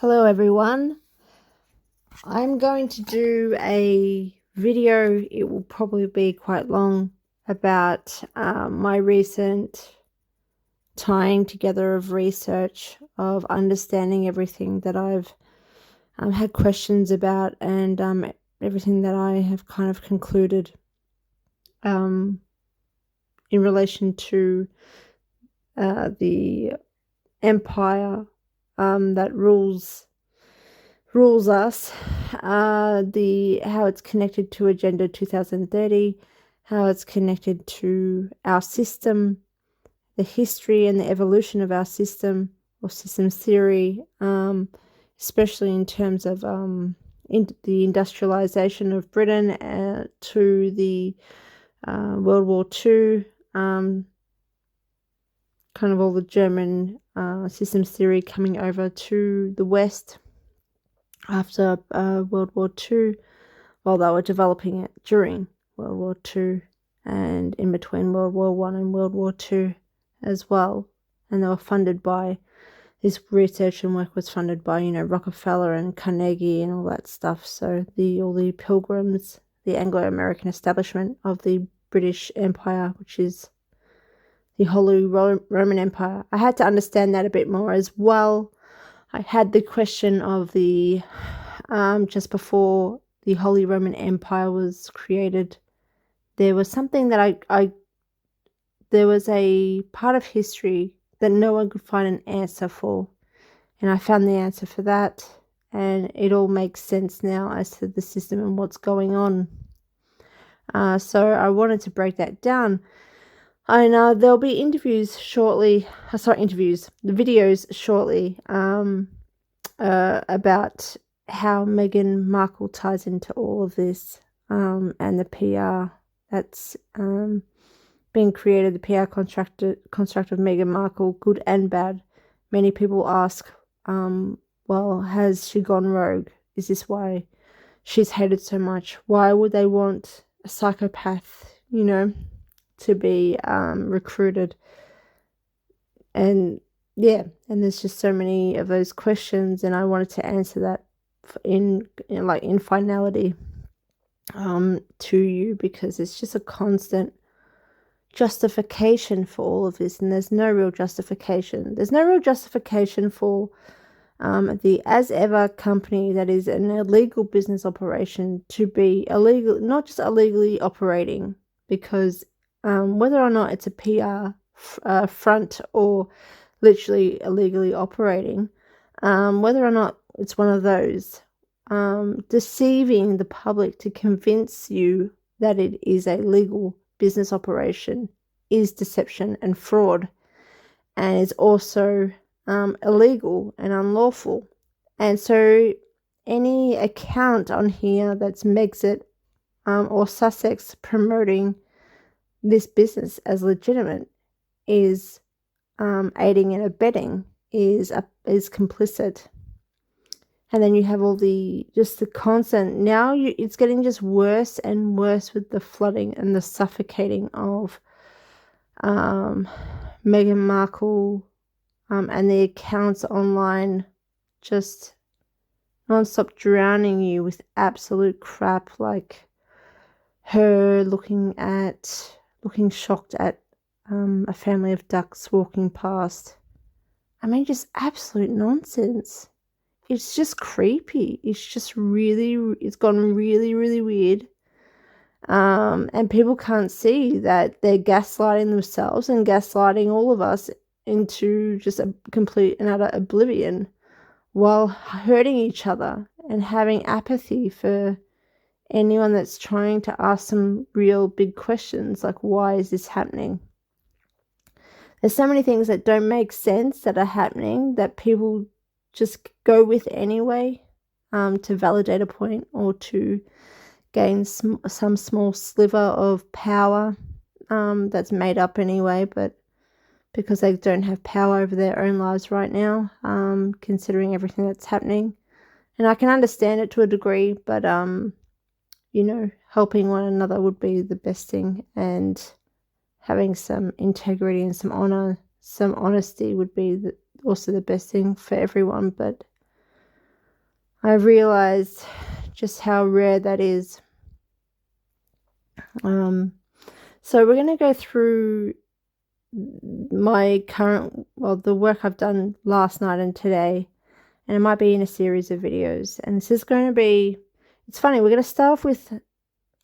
Hello everyone. I'm going to do a video, it will probably be quite long, about my recent tying together of research, of understanding everything that I've had questions about, and everything that I have kind of concluded in relation to the empire that rules us, how it's connected to Agenda 2030, how it's connected to our system, the history and the evolution of our system or system theory, especially in terms of the industrialization of Britain to the World War II, kind of all the German systems theory coming over to the West after World War II, while they were developing it during World War II and in between World War I and World War II as well. And they were funded by, this research and work was funded by, Rockefeller and Carnegie and all that stuff. So all the pilgrims, the Anglo-American establishment of the British Empire, which is the Holy Roman Empire. I had to understand that a bit more as well. I had the question of the, just before the Holy Roman Empire was created, there was something that there was a part of history that no one could find an answer for. And I found the answer for that. And it all makes sense now as to the system and what's going on. So I wanted to break that down. And there'll be videos shortly about how Meghan Markle ties into all of this, and the PR that's being created, the PR construct of Meghan Markle, good and bad. Many people ask, well, has she gone rogue? Is this why she's hated so much? Why would they want a psychopath, to be recruited? And there's just so many of those questions, and I wanted to answer that in finality to you, because it's just a constant justification for all of this, and there's no real justification. There's no real justification for the As Ever company, that is an illegal business operation, to be illegal, not just illegally operating, because whether or not it's a PR front or literally illegally operating, whether or not it's one of those, deceiving the public to convince you that it is a legal business operation is deception and fraud, and is also illegal and unlawful. And so any account on here that's Megxit or Sussex promoting this business as legitimate is aiding and abetting, is complicit. And then you have all the constant, now it's getting just worse and worse with the flooding and the suffocating of Meghan Markle, and the accounts online just non-stop drowning you with absolute crap, like her looking shocked at a family of ducks walking past. I mean, just absolute nonsense. It's just creepy. It's gone really, really weird. And people can't see that they're gaslighting themselves and gaslighting all of us into just a complete and utter oblivion, while hurting each other and having apathy for anyone that's trying to ask some real big questions, like, why is this happening? There's so many things that don't make sense that are happening that people just go with anyway, to validate a point or to gain some small sliver of power that's made up anyway, but because they don't have power over their own lives right now, considering everything that's happening. And I can understand it to a degree, but helping one another would be the best thing, and having some integrity and some honesty would be also the best thing for everyone. But I realized just how rare that is. So we're going to go through my the work I've done last night and today, and it might be in a series of videos. And this is going to be, it's funny, we're going to start off with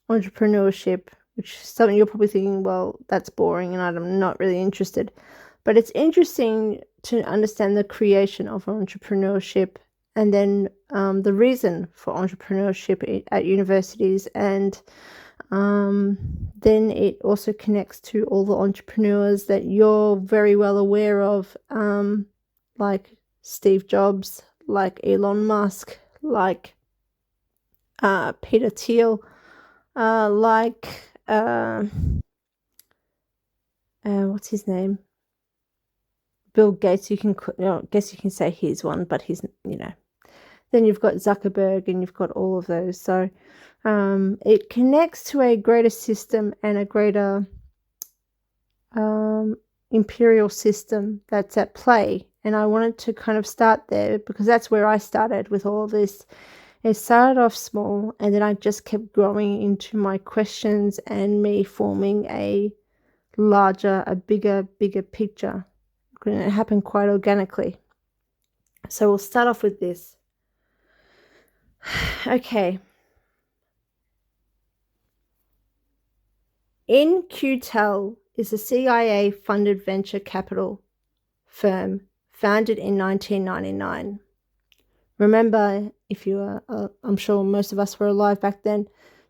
entrepreneurship, which is something you're probably thinking, well, that's boring and I'm not really interested. But it's interesting to understand the creation of entrepreneurship and then the reason for entrepreneurship at universities. And then it also connects to all the entrepreneurs that you're very well aware of, like Steve Jobs, like Elon Musk, like Peter Thiel, like what's his name? Bill Gates. Guess you can say he's one, but he's, Then you've got Zuckerberg and you've got all of those. So it connects to a greater system and a greater imperial system that's at play. And I wanted to kind of start there because that's where I started with all of this. It started off small and then I just kept growing into my questions and me forming a bigger picture. And it happened quite organically. So we'll start off with this. Okay. In-Q-Tel is a CIA-funded venture capital firm founded in 1999. Remember, if you are, I'm sure most of us were alive back then,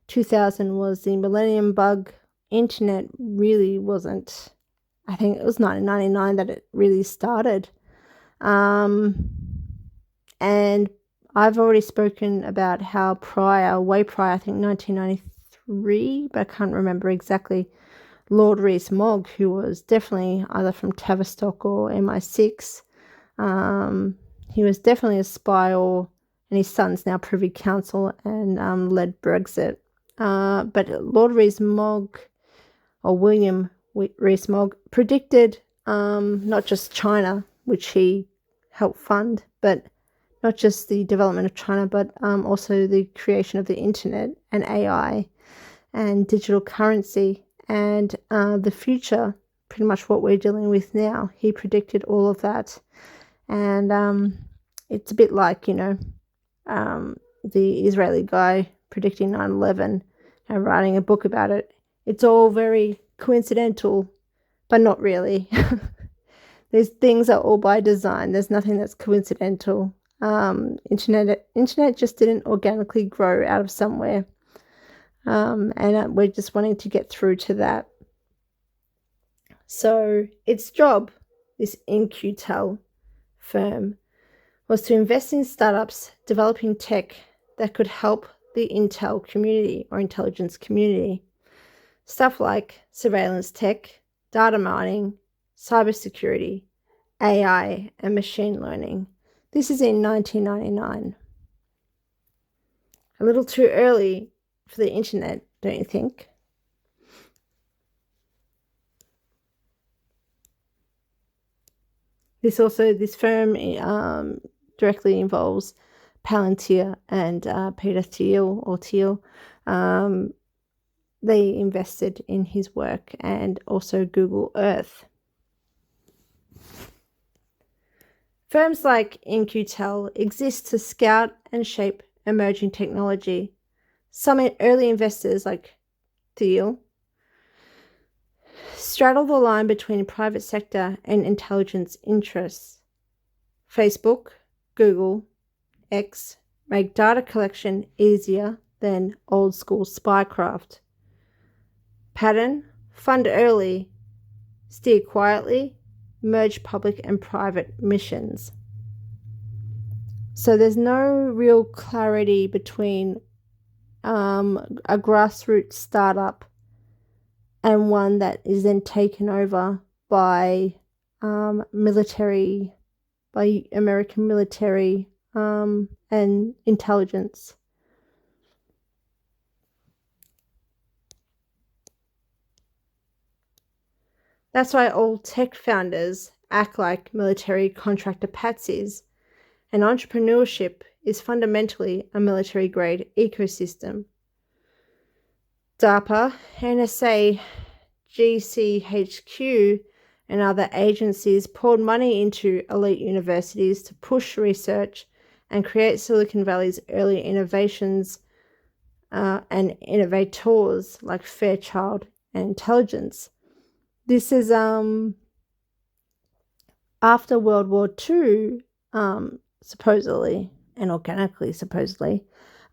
2000 was the millennium bug. Internet really wasn't. I think it was 1999 that it really started. And I've already spoken about how way prior, I think 1993, but I can't remember exactly, Lord Rees-Mogg, who was definitely either from Tavistock or MI6, he was definitely a spy, and his son's now Privy Council and led Brexit. But Lord Rees-Mogg, or William Rees-Mogg, predicted not just China, which he helped fund, but not just the development of China, but also the creation of the internet and AI and digital currency and the future, pretty much what we're dealing with now. He predicted all of that. And it's a bit like, the Israeli guy predicting 9/11 and writing a book about it. It's all very coincidental, but not really. These things are all by design. There's nothing that's coincidental. Internet just didn't organically grow out of somewhere. And we're just wanting to get through to that. So its job, this In-Q-Tel firm, was to invest in startups developing tech that could help the intel community or intelligence community. Stuff like surveillance tech, data mining, cybersecurity, AI, and machine learning. This is in 1999. A little too early for the internet, don't you think? This firm directly involves Palantir and Peter Thiel. They invested in his work and also Google Earth. Firms like In-Q-Tel exist to scout and shape emerging technology. Some early investors like Thiel straddle the line between private sector and intelligence interests. Facebook, Google, X make data collection easier than old school spycraft. Pattern: fund early, steer quietly, merge public and private missions. So there's no real clarity between a grassroots startup and one that is then taken over by American military and intelligence. That's why all tech founders act like military contractor patsies, and entrepreneurship is fundamentally a military-grade ecosystem. DARPA, NSA, GCHQ, and other agencies poured money into elite universities to push research and create Silicon Valley's early innovations and innovators like Fairchild and Intelligence. This is after World War II, supposedly, and organically, supposedly,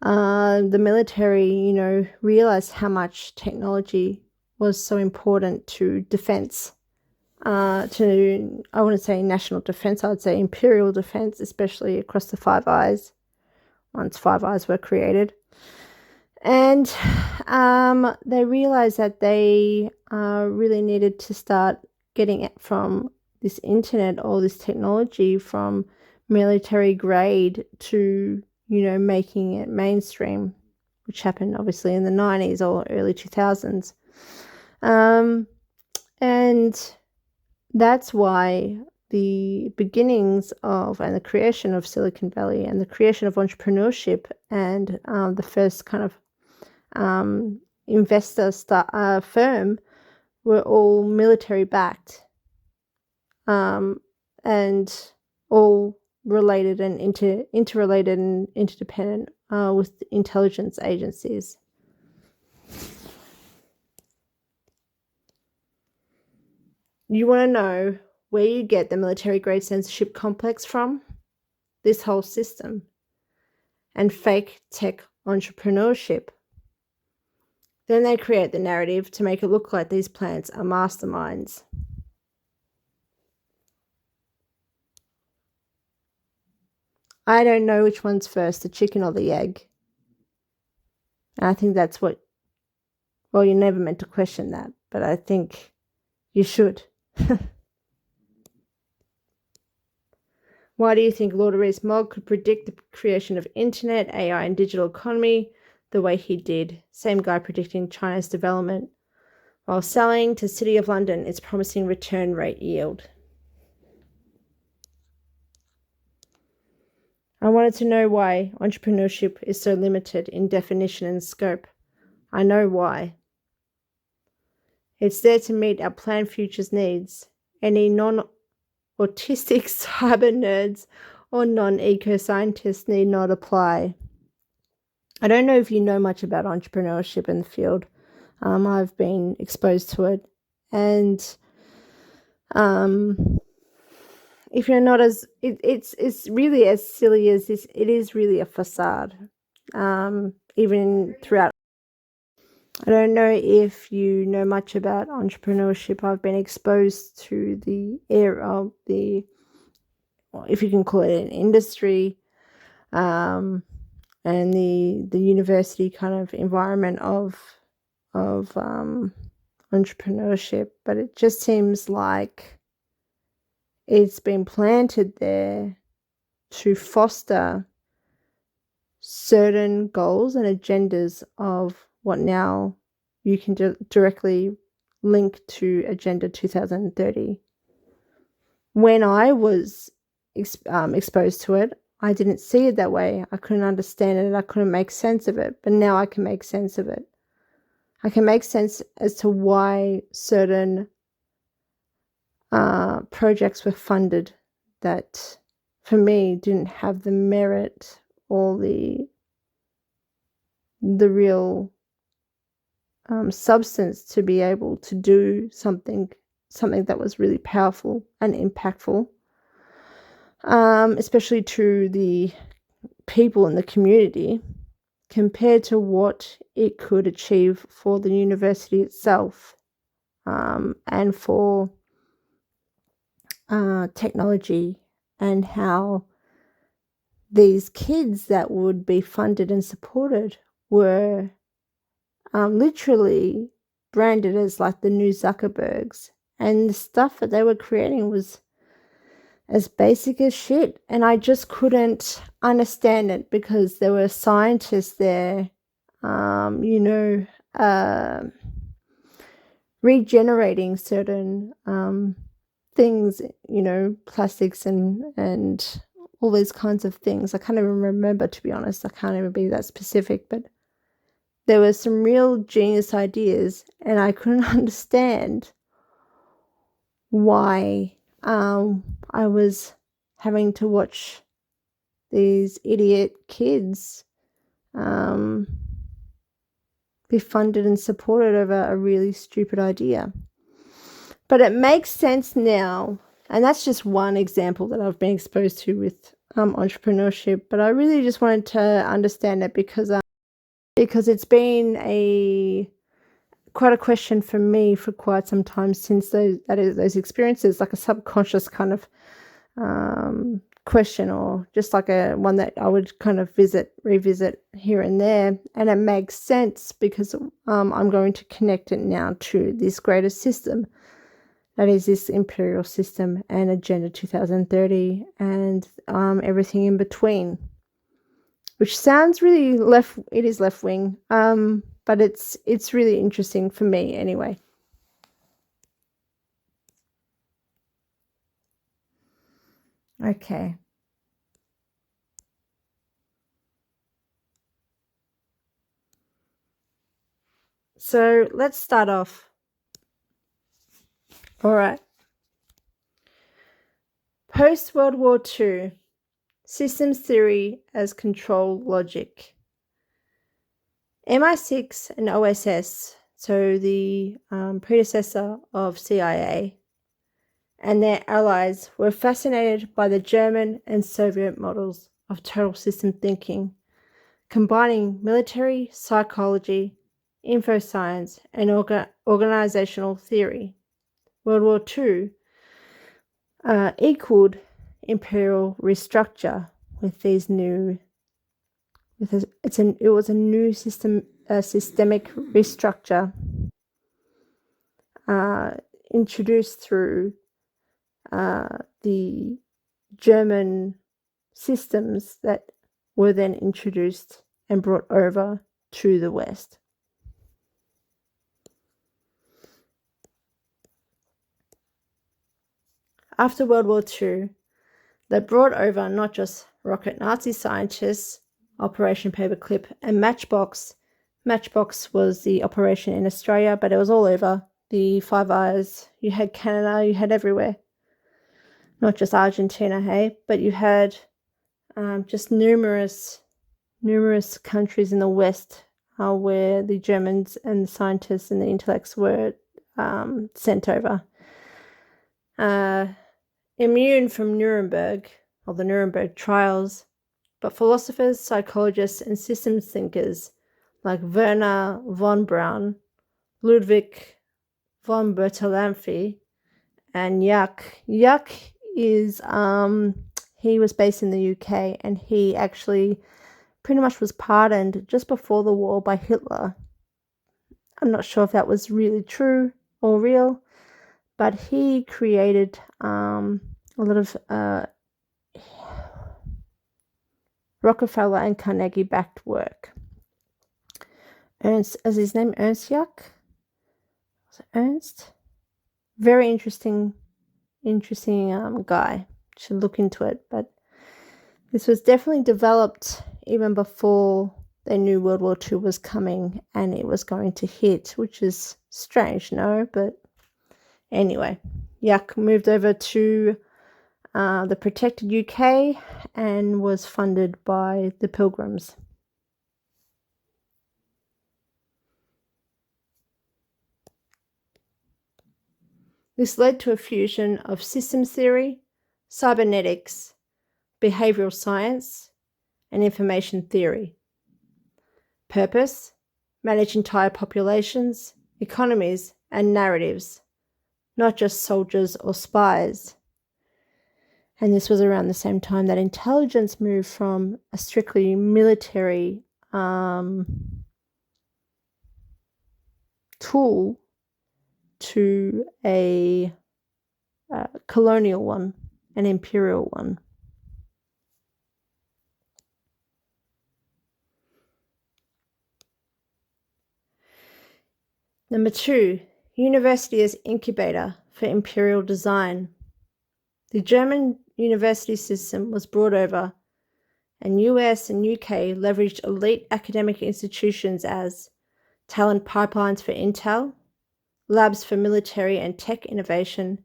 the military, realized how much technology was so important to defense, I wouldn't say national defense, I'd say imperial defense, especially across the Five Eyes, once Five Eyes were created. And they realized that they really needed to start getting it from this internet or this technology from military grade to, making it mainstream, which happened obviously in the 90s or early 2000s. And that's why the beginnings of and the creation of Silicon Valley and the creation of entrepreneurship and the first kind of investor firm were all military backed, and all related and interrelated and interdependent with intelligence agencies. You want to know where you get the military grade censorship complex from? This whole system and fake tech entrepreneurship. Then they create the narrative to make it look like these plants are masterminds. I don't know which one's first, the chicken or the egg. And I think that's what, well, you're never meant to question that, but I think you should. Why do you think Lord Rees-Mogg could predict the creation of internet, AI, and digital economy the way he did? Same guy predicting China's development while selling to City of London its promising return rate yield. I wanted to know why entrepreneurship is so limited in definition and scope. I know why. It's there to meet our planned future's needs. Any non-autistic cyber nerds or non-eco scientists need not apply. I don't know if you know much about entrepreneurship in the field. I've been exposed to it, and if you're not it's really as silly as this. It is really a facade. Even throughout, I don't know if you know much about entrepreneurship. I've been exposed to the era of if you can call it an industry, and the university kind of environment of entrepreneurship, but it just seems like it's been planted there to foster certain goals and agendas of what now you can directly link to Agenda 2030. When I was exposed to it, I didn't see it that way. I couldn't understand it. I couldn't make sense of it. But now I can make sense of it. I can make sense as to why certain projects were funded that, for me, didn't have the merit or the real substance to be able to do something that was really powerful and impactful, especially to the people in the community, compared to what it could achieve for the university itself, and for technology, and how these kids that would be funded and supported were literally branded as like the new Zuckerbergs, and the stuff that they were creating was as basic as shit, and I just couldn't understand it because there were scientists there, regenerating certain things, plastics and all these kinds of things. I can't even remember, to be honest. I can't even be that specific, but there were some real genius ideas, and I couldn't understand why I was having to watch these idiot kids be funded and supported over a really stupid idea. But it makes sense now, and that's just one example that I've been exposed to with entrepreneurship. But I really just wanted to understand it because it's been quite a question for me for quite some time since those experiences, like a subconscious kind of question, or just like a one that I would kind of revisit here and there. And it makes sense because I'm going to connect it now to this greater system, that is this imperial system and Agenda 2030 and everything in between, which sounds really it is left wing, but it's really interesting for me anyway. Okay. So let's start off. All right. Post-World War II, systems theory as control logic. MI6 and OSS, so the predecessor of CIA, and their allies were fascinated by the German and Soviet models of total system thinking, combining military, psychology, infoscience, and organizational theory. World War II equaled imperial restructure with these new. It was a new systemic restructure introduced through the German systems that were then introduced and brought over to the West. After World War II, they brought over not just rocket Nazi scientists, Operation Paperclip, and Matchbox. Matchbox was the operation in Australia, but it was all over the Five Eyes. You had Canada, you had everywhere. Not just Argentina, hey, but you had just numerous countries in the West where the Germans and the scientists and the intellects were sent over. Immune from Nuremberg, or the Nuremberg trials, but philosophers, psychologists, and systems thinkers like Werner von Braun, Ludwig von Bertalanffy, and Jack is he was based in the UK, and he actually pretty much was pardoned just before the war by Hitler. I'm not sure if that was really true or real, but he created a lot of Rockefeller and Carnegie backed work. Ernst, as his name, Ernst Jack? Was it Ernst? Very interesting guy. Should look into it. But this was definitely developed even before they knew World War II was coming and it was going to hit, which is strange, no? But anyway, Jack moved over to the protected UK and was funded by the Pilgrims. This led to a fusion of systems theory, cybernetics, behavioral science, and information theory. Purpose: manage entire populations, economies, and narratives, not just soldiers or spies. And this was around the same time that intelligence moved from a strictly military tool to a colonial one, an imperial one. Number 2, university as incubator for imperial design. The German university system was brought over, and US and UK leveraged elite academic institutions as talent pipelines for intel, labs for military and tech innovation,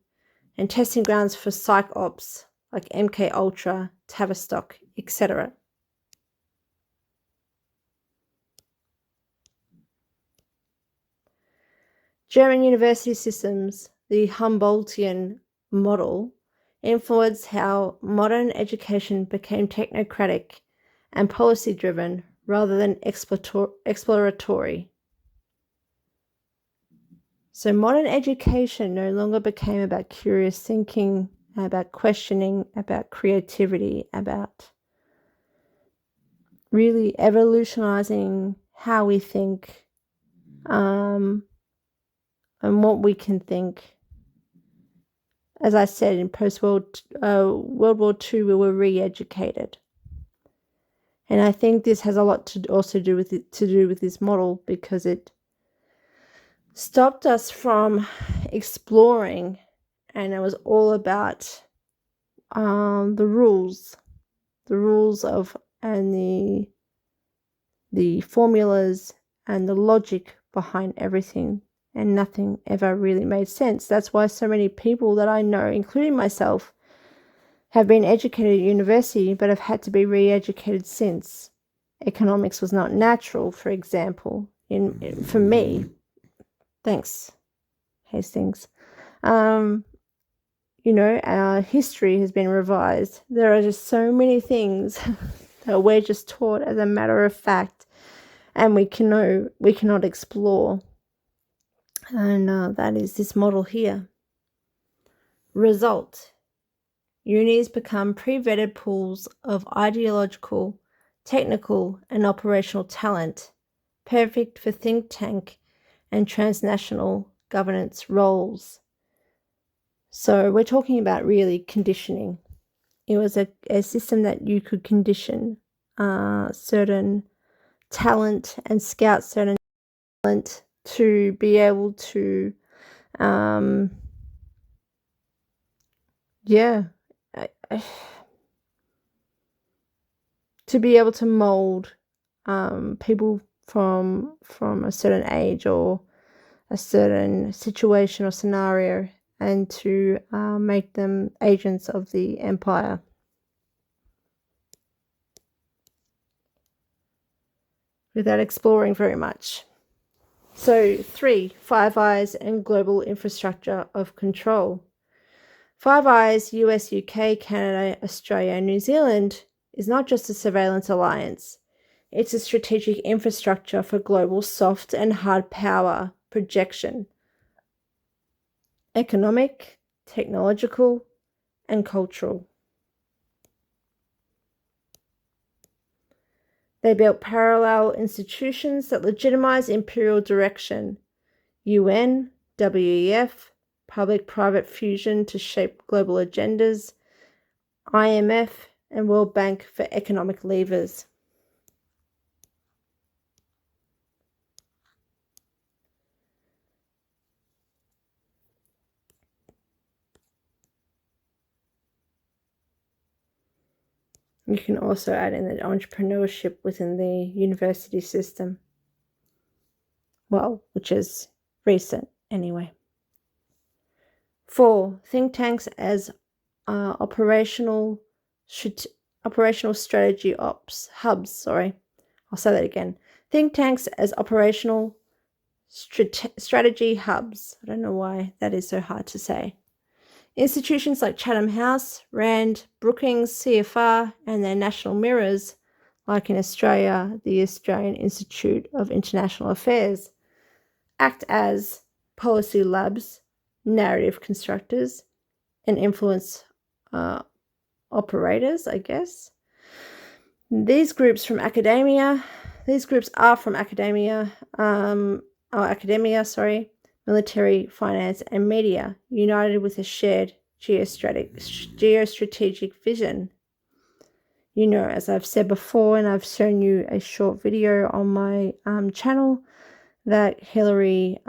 and testing grounds for psych ops like MK Ultra, Tavistock, etc. German university systems, the Humboldtian model, influenced how modern education became technocratic and policy-driven rather than exploratory. So modern education no longer became about curious thinking, about questioning, about creativity, about really evolutionizing how we think, and what we can think. As I said, in World War II, we were re-educated, and I think this has a lot to also do with this model, because it stopped us from exploring, and it was all about the rules of, and the formulas and the logic behind everything, and nothing ever really made sense. That's why so many people that I know, including myself, have been educated at university but have had to be re-educated since. Economics was not natural, for example, for me. Thanks, Hastings. Our history has been revised. There are just so many things that we're just taught as a matter of fact, and we cannot explore. And that is this model here. Result: unis become pre-vetted pools of ideological, technical, and operational talent, perfect for think tank and transnational governance roles. So we're talking about really conditioning. It was a system that you could condition certain talent and scout certain talent to be able to, to be able to mold people from a certain age or a certain situation or scenario, and to make them agents of the empire. Without exploring very much. So 3, Five Eyes and global infrastructure of control. Five Eyes, US, UK, Canada, Australia, and New Zealand is not just a surveillance alliance. It's a strategic infrastructure for global soft and hard power projection. Economic, technological, and cultural. They built parallel institutions that legitimize imperial direction: UN, WEF, public-private fusion to shape global agendas, IMF, and World Bank for economic levers. You can also add in the entrepreneurship within the university system. Well, which is recent anyway. 4, think tanks as operational strategy hubs. I'll say that again. Think tanks as operational strategy hubs. I don't know why that is so hard to say. Institutions like Chatham House, RAND, Brookings, CFR, and their national mirrors, like in Australia, the Australian Institute of International Affairs, act as policy labs, narrative constructors, and influence operators, I guess. These groups are from academia, military, finance, and media, united with a shared geostrategic vision. As I've said before, and I've shown you a short video on my channel, that Hillary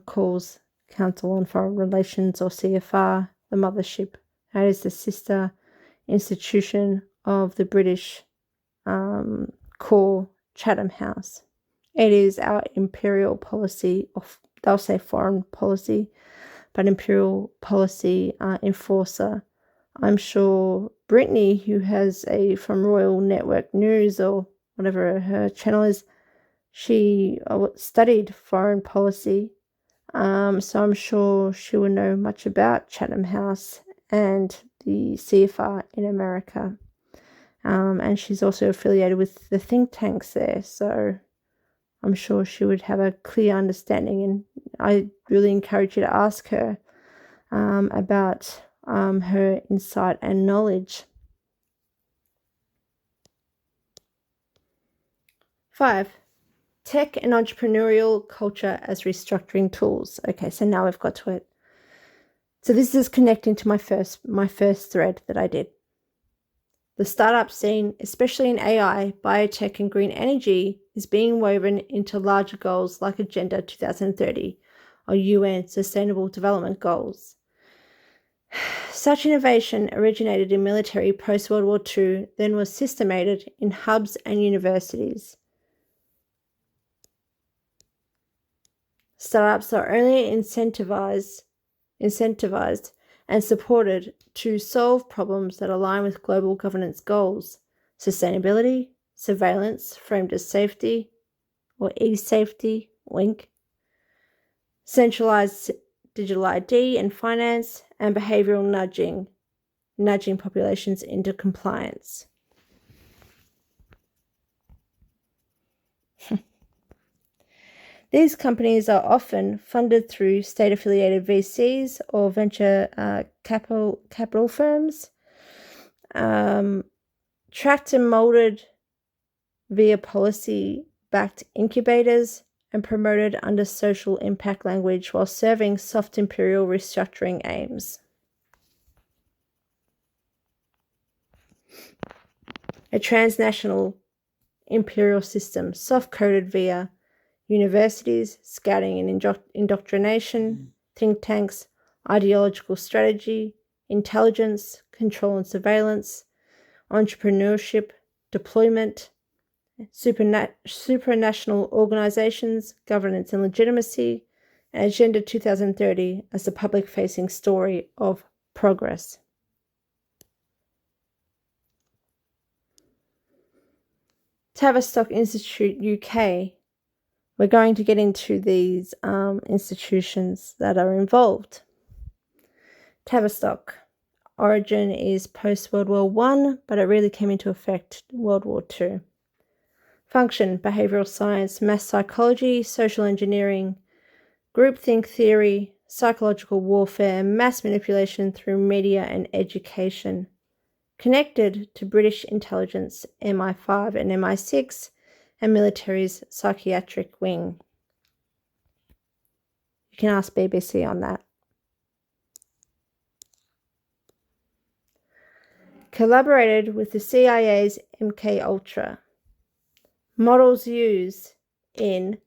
calls Council on Foreign Relations, or CFR, the mothership It is the sister institution of the British core Chatham House. It is our imperial policy, they'll say foreign policy, but imperial policy enforcer. I'm sure Brittany, who has from Royal Network News or whatever her channel is, she studied foreign policy. So I'm sure she will know much about Chatham House and the CFR in America. And she's also affiliated with the think tanks there. So I'm sure she would have a clear understanding. And I really encourage you to ask her about her insight and knowledge. 5. Tech and entrepreneurial culture as restructuring tools. Okay, so now we've got to it. So this is connecting to my first thread that I did. The startup scene, especially in AI, biotech, and green energy, is being woven into larger goals like Agenda 2030 or UN Sustainable Development Goals. Such innovation originated in military post-World War II, then was systemated in hubs and universities. Startups are only incentivized and supported to solve problems that align with global governance goals, sustainability, surveillance framed as safety or e-safety, wink, centralized digital ID and finance, and behavioral nudging populations into compliance. These companies are often funded through state-affiliated VCs or venture capital firms, tracked and molded via policy-backed incubators, and promoted under social impact language while serving soft imperial restructuring aims. A transnational imperial system, soft-coded via universities, scouting and indoctrination, think tanks, ideological strategy, intelligence, control and surveillance, entrepreneurship, deployment, supranational organizations, governance and legitimacy, and Agenda 2030 as the public-facing story of progress. Tavistock Institute UK. We're going to get into these institutions that are involved. Tavistock. Origin is post-World War I, but it really came into effect World War II. Function, behavioral science, mass psychology, social engineering, groupthink theory, psychological warfare, mass manipulation through media and education. Connected to British intelligence, MI5 and MI6, and military's psychiatric wing. You can ask BBC on that. Collaborated with the CIA's MKUltra. Models used in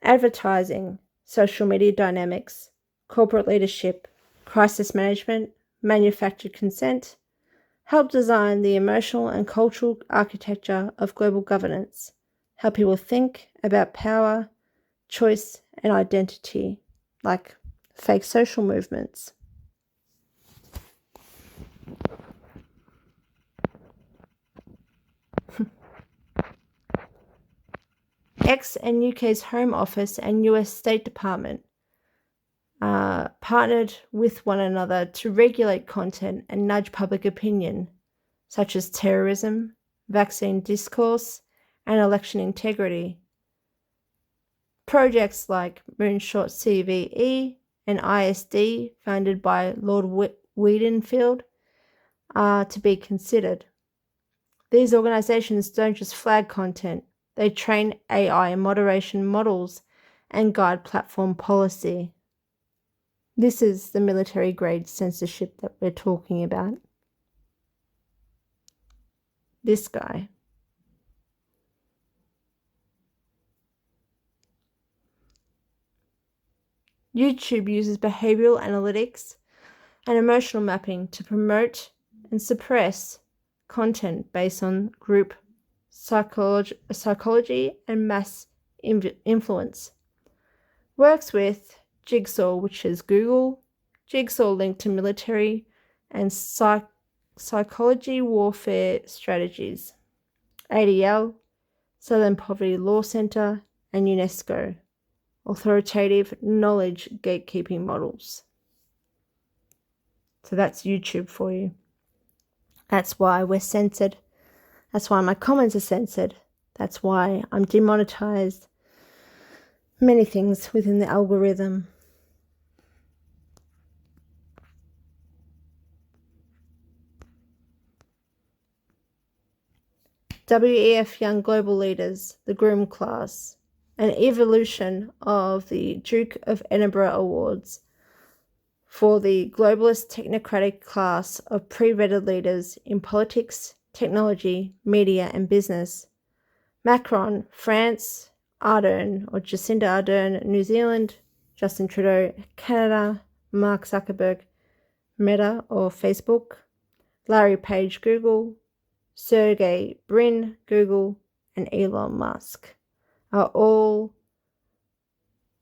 advertising, social media dynamics, corporate leadership, crisis management, manufactured consent, help design the emotional and cultural architecture of global governance, how people think about power, choice, and identity, like fake social movements. X and UK's Home Office and US State Department partnered with one another to regulate content and nudge public opinion, such as terrorism, vaccine discourse, and election integrity. Projects like Moonshot CVE and ISD, funded by Lord Wiedenfield, are to be considered. These organizations don't just flag content, they train AI moderation models and guide platform policy. This is the military-grade censorship that we're talking about. This guy. YouTube uses behavioral analytics and emotional mapping to promote and suppress content based on group psychology and mass influence. Works with Jigsaw, which is Google, Jigsaw linked to military and psychology warfare strategies, ADL, Southern Poverty Law Center, and UNESCO, authoritative knowledge gatekeeping models. So that's YouTube for you. That's why we're censored. That's why my comments are censored. That's why I'm demonetized. Many things within the algorithm. WEF Young Global Leaders, the Groom Class, an evolution of the Duke of Edinburgh Awards for the globalist technocratic class of pre-vetted leaders in politics, technology, media and business. Macron, France, Ardern or Jacinda Ardern, New Zealand, Justin Trudeau, Canada, Mark Zuckerberg, Meta or Facebook, Larry Page, Google, Sergey Brin, Google, and Elon Musk are all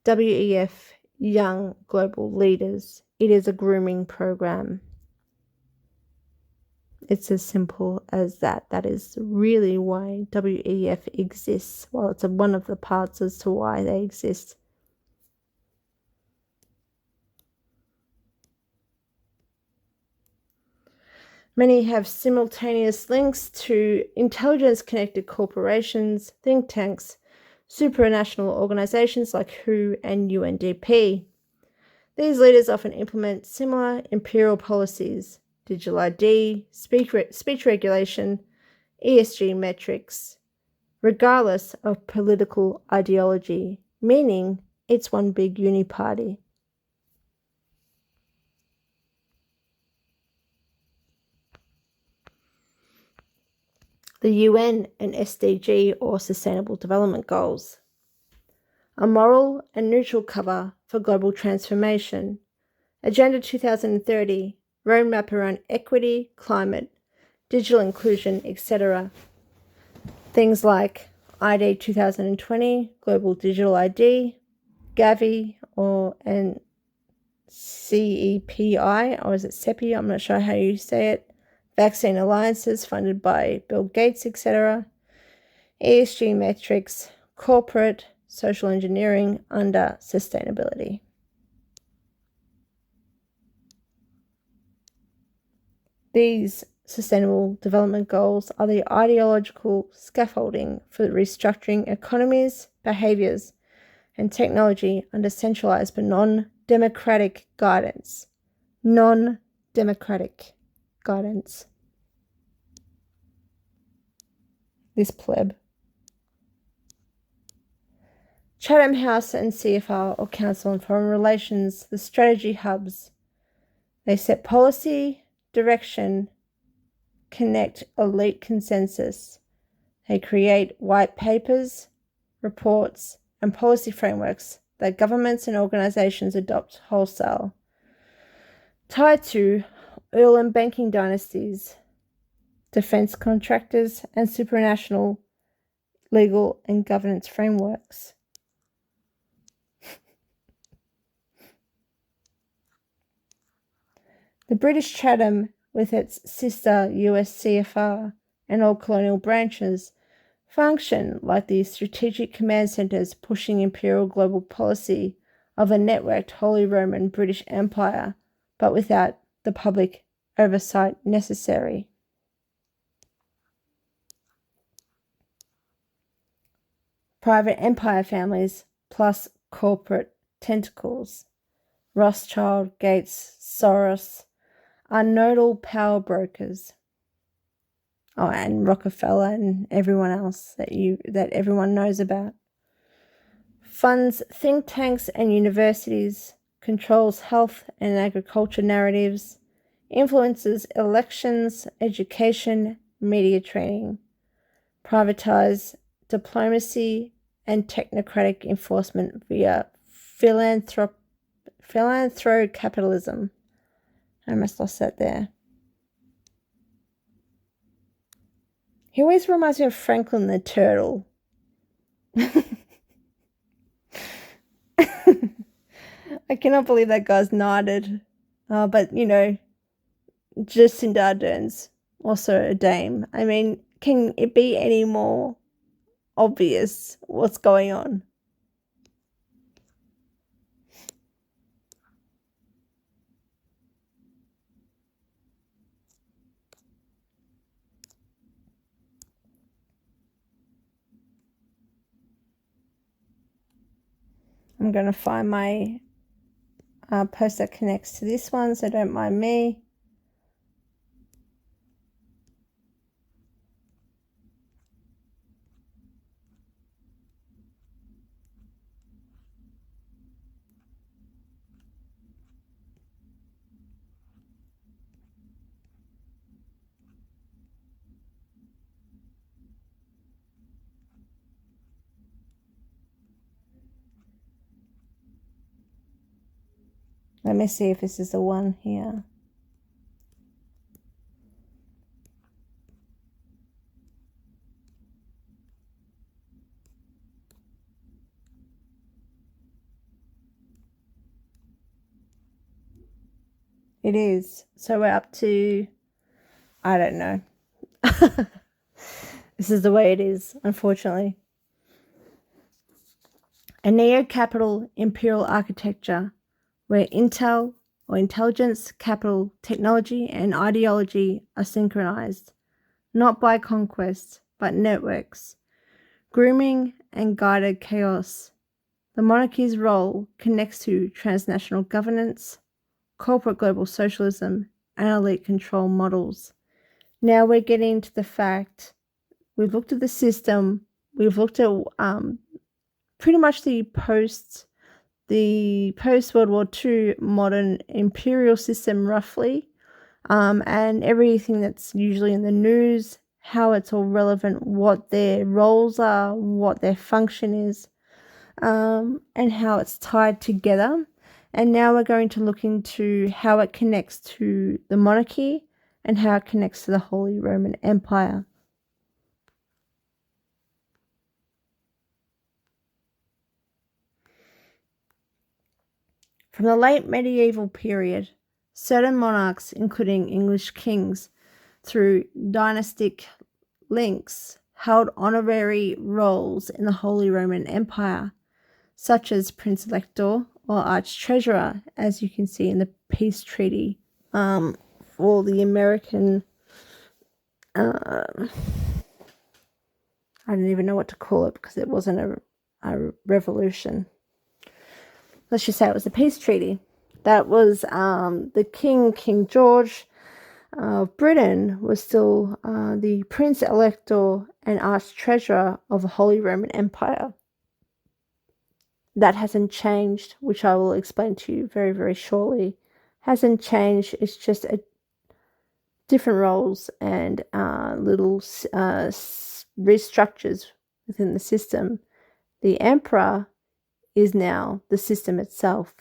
WEF Young Global Leaders. It is a grooming program. It's as simple as that. That is really why WEF exists. Well, it's one of the parts as to why they exist. Many have simultaneous links to intelligence-connected corporations, think tanks, supranational organizations like WHO and UNDP. These leaders often implement similar imperial policies: digital ID, speech regulation, ESG metrics, regardless of political ideology, meaning it's one big uni-party. The UN and SDG or Sustainable Development Goals. A moral and neutral cover for global transformation. Agenda 2030, roadmap around equity, climate, digital inclusion, etc. Things like ID 2020, Global Digital ID, Gavi and CEPI, or is it CEPI? I'm not sure how you say it. Vaccine alliances funded by Bill Gates, etc. ESG metrics, corporate social engineering under sustainability. These Sustainable Development Goals are the ideological scaffolding for restructuring economies, behaviours, and technology under centralised but non-democratic guidance. Non-democratic guidance. This pleb. Chatham House and CFR, or Council on Foreign Relations, the strategy hubs. They set policy, direction, connect elite consensus. They create white papers, reports, and policy frameworks that governments and organizations adopt wholesale. Tied to oil and banking dynasties, defense contractors, and supranational legal and governance frameworks. The British Chatham, with its sister US CFR and all colonial branches, function like the strategic command centres pushing imperial global policy of a networked Holy Roman British Empire, but without the public oversight necessary. Private empire families plus corporate tentacles. Rothschild, Gates, Soros are nodal power brokers. Oh, and Rockefeller and everyone else that everyone knows about. Funds think tanks and universities, controls health and agriculture narratives, influences elections, education, media training, privatize diplomacy and technocratic enforcement via philanthrocapitalism. I almost lost that there. He always reminds me of Franklin the Turtle. I cannot believe that guy's knighted. But, Jacinda Ardern's also a dame. I mean, can it be any more obvious what's going on? I'm going to find my post that connects to this one, so don't mind me. Let me see if this is the one here. It is. So we're up to, I don't know. This is the way it is, unfortunately. A neo-capital imperial architecture where intel or intelligence, capital, technology, and ideology are synchronized, not by conquest, but networks, grooming and guided chaos. The monarchy's role connects to transnational governance, corporate global socialism, and elite control models. Now we're getting to the fact, we've looked at the system, we've looked at pretty much the post-World War II modern imperial system roughly, and everything that's usually in the news, how it's all relevant, what their roles are, what their function is, and how it's tied together. And now we're going to look into how it connects to the monarchy and how it connects to the Holy Roman Empire. From the late medieval period, certain monarchs, including English kings, through dynastic links, held honorary roles in the Holy Roman Empire, such as Prince Elector or Arch-Treasurer, as you can see in the peace treaty for the American, I don't even know what to call it because it wasn't a revolution. Let's just say it was a peace treaty. That was the King George of Britain was still the Prince Elector and Arch-Treasurer of the Holy Roman Empire. That hasn't changed, which I will explain to you very, very shortly. Hasn't changed. It's just different roles and little restructures within the system. The emperor is now the system itself.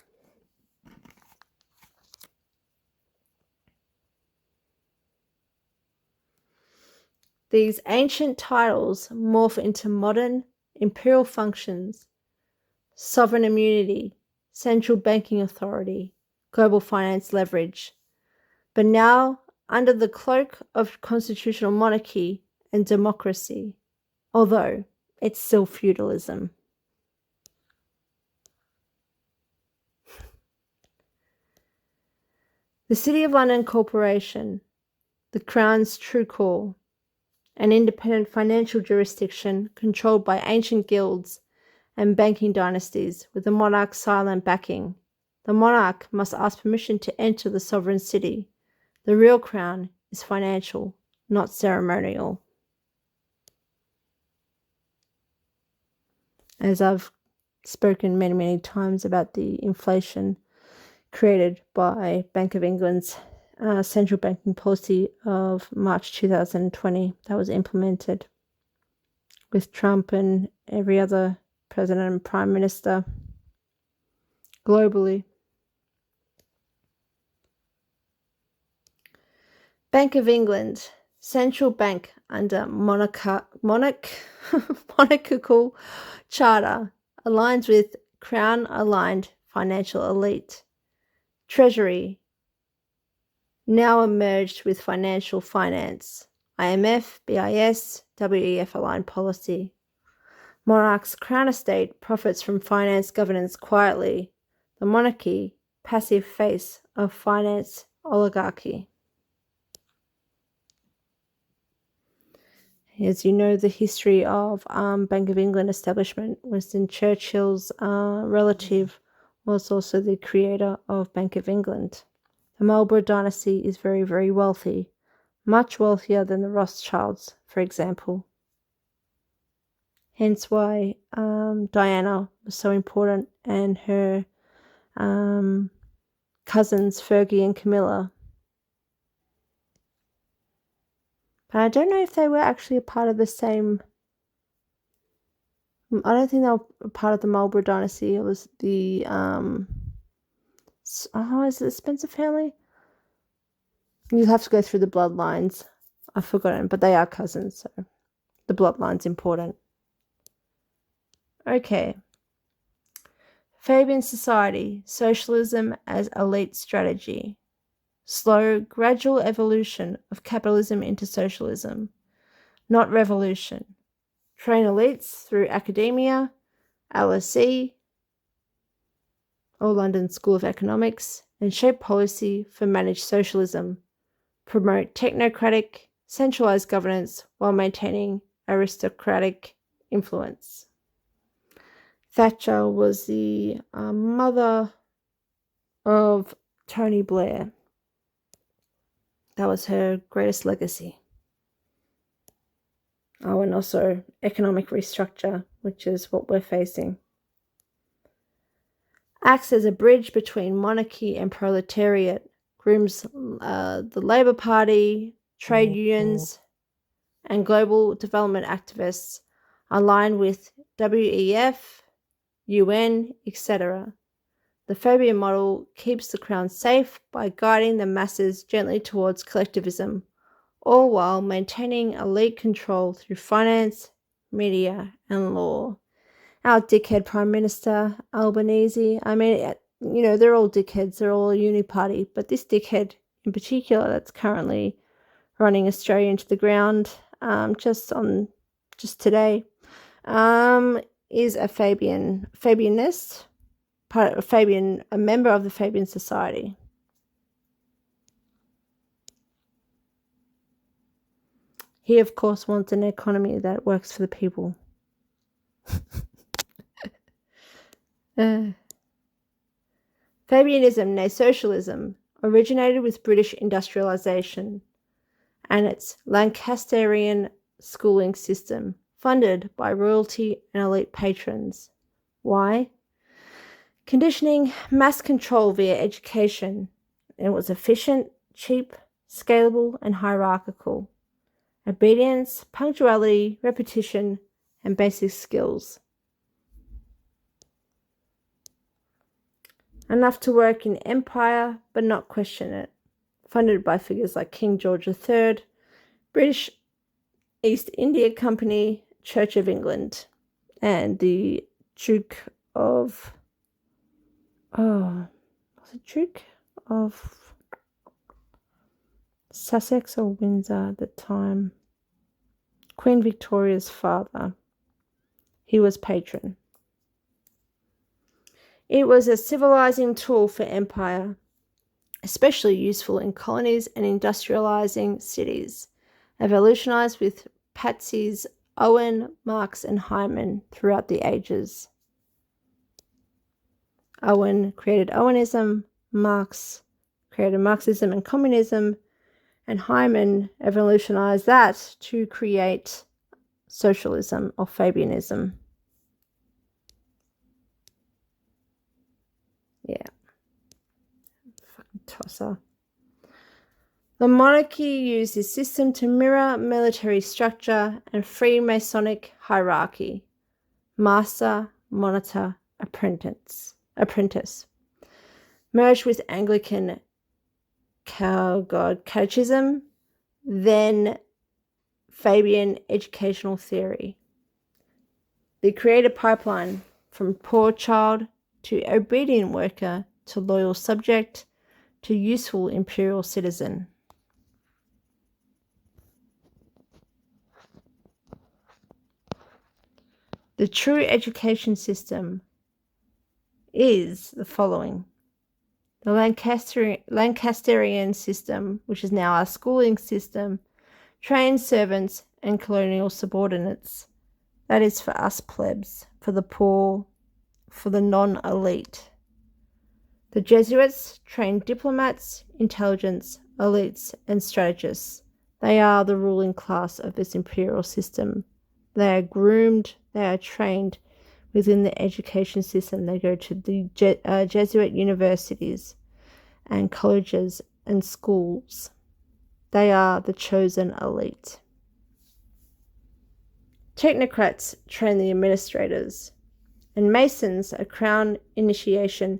These ancient titles morph into modern imperial functions: sovereign immunity, central banking authority, global finance leverage, but now under the cloak of constitutional monarchy and democracy, although it's still feudalism. The City of London Corporation, the Crown's true core, an independent financial jurisdiction controlled by ancient guilds and banking dynasties with the monarch's silent backing. The monarch must ask permission to enter the sovereign city. The real crown is financial, not ceremonial. As I've spoken many, many times about the inflation created by Bank of England's central banking policy of March 2020 that was implemented with Trump and every other president and prime minister globally. Bank of England, central bank under monarchical charter, aligns with crown-aligned financial elite. Treasury, now emerged with financial finance. IMF, BIS, WEF aligned policy. Monarch's crown estate profits from finance governance quietly. The monarchy, passive face of finance oligarchy. As you know, the history of Bank of England establishment, Winston Churchill's relative was also the creator of Bank of England. The Marlborough dynasty is very, very wealthy, much wealthier than the Rothschilds, for example. Hence why Diana was so important, and her cousins Fergie and Camilla. But I don't know if they were actually a part of the same. I don't think they were a part of the Marlborough dynasty. It was the is it the Spencer family? You'll have to go through the bloodlines. I've forgotten, but they are cousins, so the bloodline's important. Okay. Fabian society, socialism as elite strategy. Slow, gradual evolution of capitalism into socialism, not revolution. Train elites through academia, LSE, or London School of Economics, and shape policy for managed socialism. Promote technocratic, centralised governance while maintaining aristocratic influence. Thatcher was the mother of Tony Blair. That was her greatest legacy. Oh, and also economic restructure, which is what we're facing. Acts as a bridge between monarchy and proletariat, grooms the Labour Party, trade unions, and global development activists aligned with WEF, UN, etc. The Fabian model keeps the crown safe by guiding the masses gently towards collectivism, all while maintaining elite control through finance, media, and law. Our dickhead Prime Minister, Albanese, I mean, you know, they're all dickheads, they're all a uni party, but this dickhead in particular that's currently running Australia into the ground just today is a Fabianist, a member of the Fabian Society. He, of course, wants an economy that works for the people. Fabianism, nay socialism, originated with British industrialisation and its Lancasterian schooling system, funded by royalty and elite patrons. Why? Conditioning mass control via education. It was efficient, cheap, scalable, and hierarchical. Obedience, punctuality, repetition, and basic skills. Enough to work in empire, but not question it. Funded by figures like King George III, British East India Company, Church of England, and the Duke of... was it Duke of Sussex or Windsor at the time? Queen Victoria's father. He was patron. It was a civilizing tool for empire, especially useful in colonies and industrializing cities. Evolutionized with Patsy's Owen, Marx, and Hyman throughout the ages. Owen created Owenism, Marx created Marxism and communism, and Hyman evolutionized that to create socialism or Fabianism. Yeah. Fucking tosser. The monarchy used this system to mirror military structure and Freemasonic hierarchy. Master, monitor, apprentice. Merged with Anglican catechism, then Fabian educational theory. The created pipeline from poor child to obedient worker to loyal subject to useful imperial citizen. The true education system is the following. The Lancasterian system, which is now our schooling system, trains servants and colonial subordinates. That is for us plebs, for the poor, for the non-elite. The Jesuits trained diplomats, intelligence, elites, and strategists. They are the ruling class of this imperial system. They are groomed, they are trained within the education system. They go to the Jesuit universities and colleges and schools. They are the chosen elite. Technocrats train the administrators, and Masons are crown initiation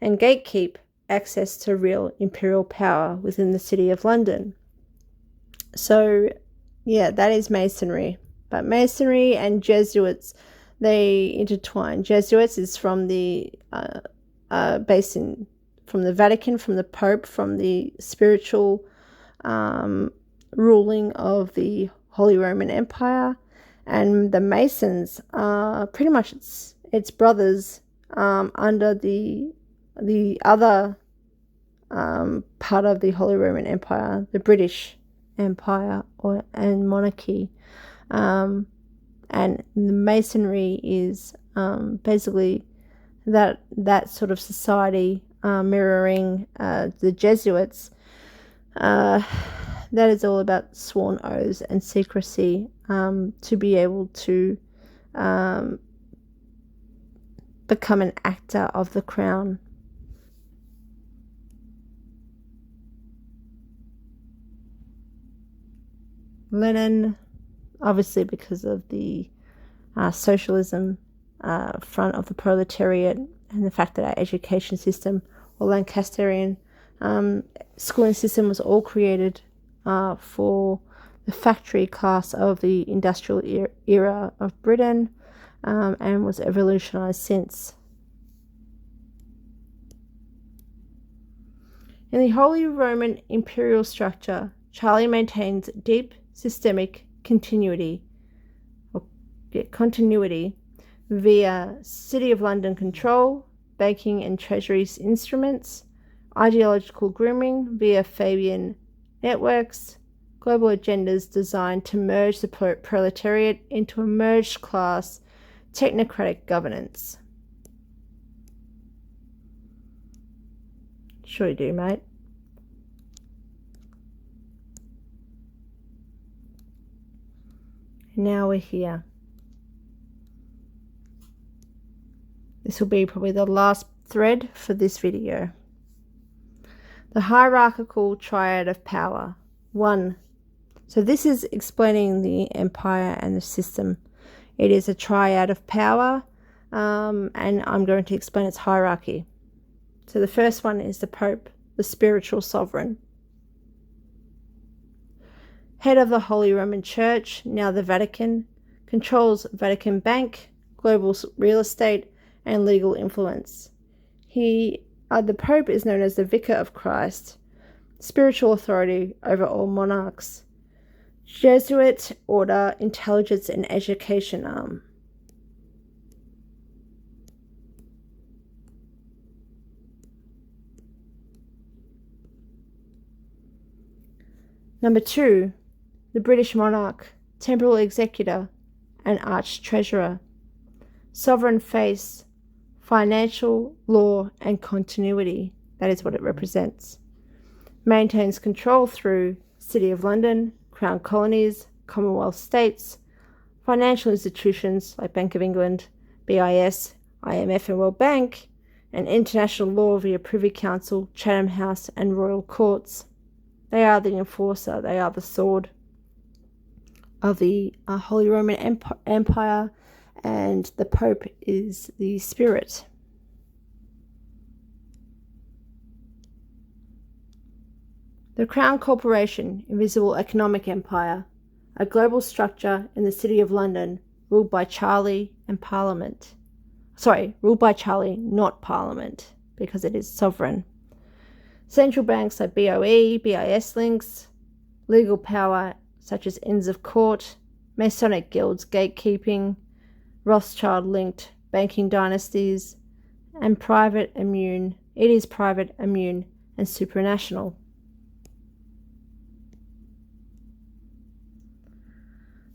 and gatekeep access to real imperial power within the City of London. So, yeah, that is Masonry. But Masonry and Jesuits, they intertwine. Jesuits is from the from the Vatican, from the Pope, from the spiritual ruling of the Holy Roman Empire, and the Masons are pretty much its brothers under the other part of the Holy Roman Empire, the British Empire and monarchy. And the Masonry is basically that sort of society mirroring the Jesuits. That is all about sworn oaths and secrecy to be able to become an actor of the crown. Lenin, obviously because of the socialism front of the proletariat and the fact that our education system or Lancasterian schooling system was all created for the factory class of the industrial era of Britain and was evolutionized since. In the Holy Roman Imperial structure, Charlie maintains deep systemic continuity via City of London control, banking and treasury instruments, ideological grooming via Fabian networks, global agendas designed to merge the proletariat into a merged class, technocratic governance. Sure you do, mate. Now we're here. This will be probably the last thread for this video. The hierarchical triad of power. 1. So this is explaining the empire and the system. It is a triad of power, and I'm going to explain its hierarchy. So the first one is the Pope, the spiritual sovereign. Head of the Holy Roman Church, now the Vatican, controls Vatican Bank, global real estate, and legal influence. The Pope is known as the Vicar of Christ, spiritual authority over all monarchs. Jesuit order, intelligence and education arm. Number 2, the British monarch, temporal executor and arch treasurer. Sovereign face, financial, law and continuity. That is what it represents. Maintains control through City of London, Crown Colonies, Commonwealth States, financial institutions like Bank of England, BIS, IMF and World Bank, and international law via Privy Council, Chatham House and Royal Courts. They are the enforcer, they are the sword of the Holy Roman Empire, and the Pope is the spirit. The Crown Corporation, Invisible Economic Empire, a global structure in the City of London, ruled by Charlie and Parliament. Ruled by Charlie, not Parliament, because it is sovereign. Central banks like BOE, BIS links, legal power such as Inns of Court, Masonic guilds gatekeeping, Rothschild-linked banking dynasties, and private, immune, and supranational.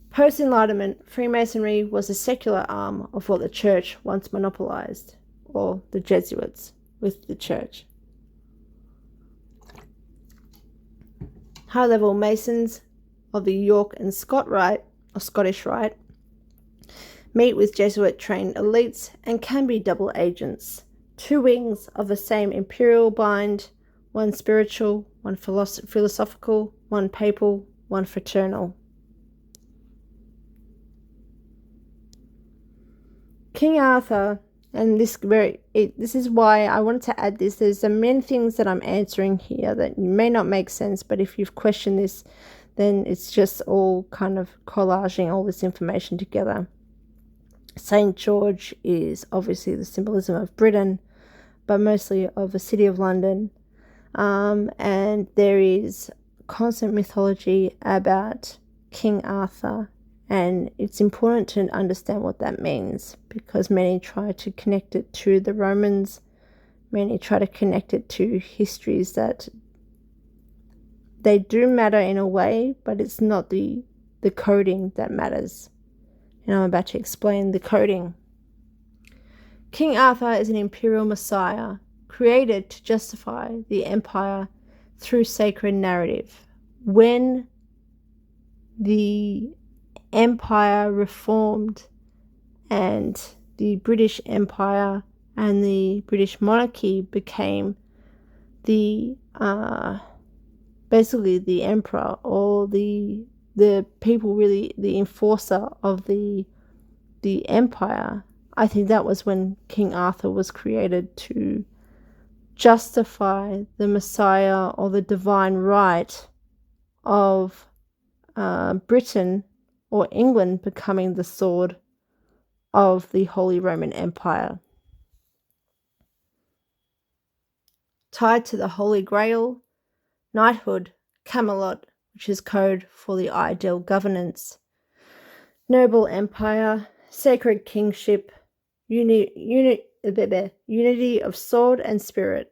Post-Enlightenment, Freemasonry was a secular arm of what the Church once monopolised, or the Jesuits with the Church. High-level Masons of the York and Scottish Rite meet with Jesuit-trained elites and can be double agents. Two wings of the same imperial bind, one spiritual, one philosophical, one papal, one fraternal. King Arthur, and this is why I wanted to add this. There's many things that I'm answering here that may not make sense, but if you've questioned this, then it's just all kind of collaging all this information together. St. George is obviously the symbolism of Britain, but mostly of the City of London. And there is constant mythology about King Arthur, and it's important to understand what that means, because many try to connect it to the Romans, many try to connect it to histories that they do matter in a way, but it's not the coding that matters. And I'm about to explain the coding. King Arthur is an imperial messiah created to justify the empire through sacred narrative. When the empire reformed and the British Empire and the British monarchy became the basically the emperor, or the people, really the enforcer of the empire, I think that was when King Arthur was created, to justify the Messiah or the divine right of Britain or England becoming the sword of the Holy Roman Empire. Tied to the Holy Grail, knighthood, Camelot, which is code for the ideal governance, noble empire, sacred kingship, unity of sword and spirit,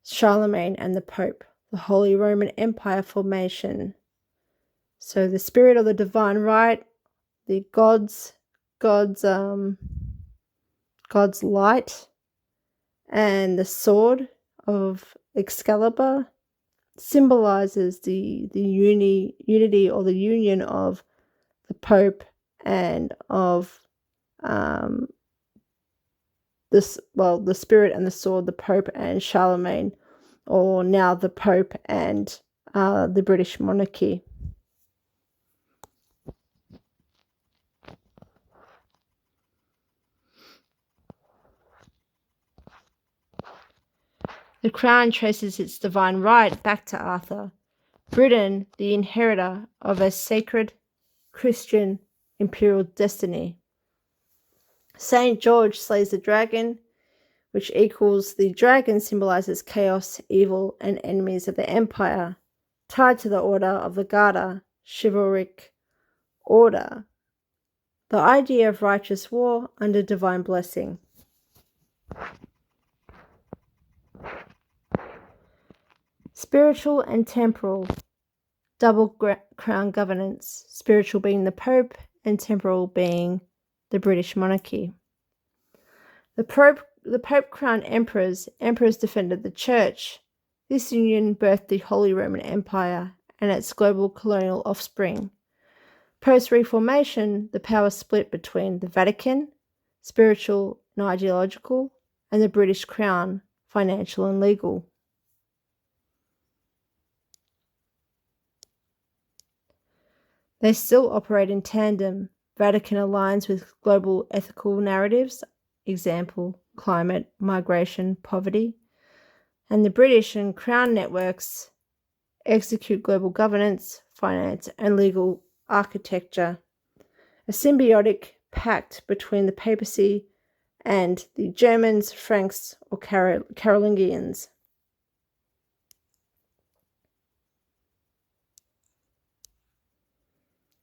Charlemagne and the Pope, the Holy Roman Empire formation. So the spirit of the divine right, the God's light, and the sword of Excalibur symbolizes the unity or the union of the Pope and of the spirit and the sword, the Pope and Charlemagne, or now the Pope and the British monarchy. The crown traces its divine right back to Arthur. Britain, the inheritor of a sacred Christian imperial destiny. St. George slays the dragon, which equals the dragon symbolizes chaos, evil, and enemies of the empire, tied to the order of the Garter, chivalric order. The idea of righteous war under divine blessing. Spiritual and temporal, double crown governance, spiritual being the Pope and temporal being the British monarchy. The Pope crowned emperors defended the Church. This union birthed the Holy Roman Empire and its global colonial offspring. Post-Reformation, the power split between the Vatican, spiritual and ideological, and the British Crown, financial and legal. They still operate in tandem. Vatican aligns with global ethical narratives, example, climate, migration, poverty, and the British and Crown networks execute global governance, finance, and legal architecture. A symbiotic pact between the papacy and the Germans, Franks, or Carolingians.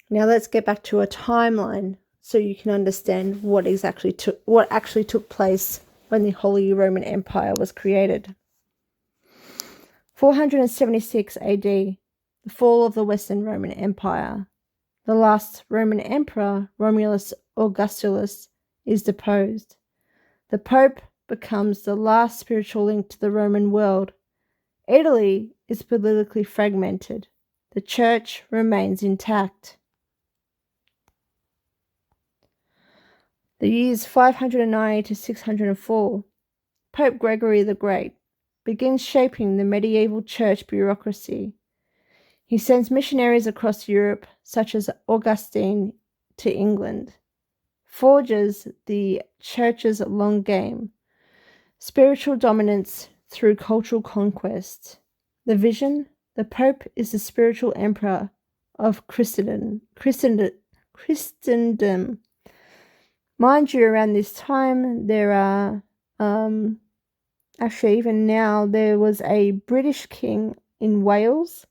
Now let's get back to a timeline so you can understand what actually took place when the Holy Roman Empire was created. 476 AD, the fall of the Western Roman Empire. The last Roman emperor, Romulus Augustulus, is deposed. The Pope becomes the last spiritual link to the Roman world. Italy is politically fragmented. The Church remains intact. The years 590 to 604, Pope Gregory the Great begins shaping the medieval church bureaucracy. He sends missionaries across Europe, such as Augustine, to England, forges the church's long game, spiritual dominance through cultural conquest. The vision: the Pope is the spiritual emperor of Christendom. Mind you, around this time, there are, actually even now, there was a British king in Wales,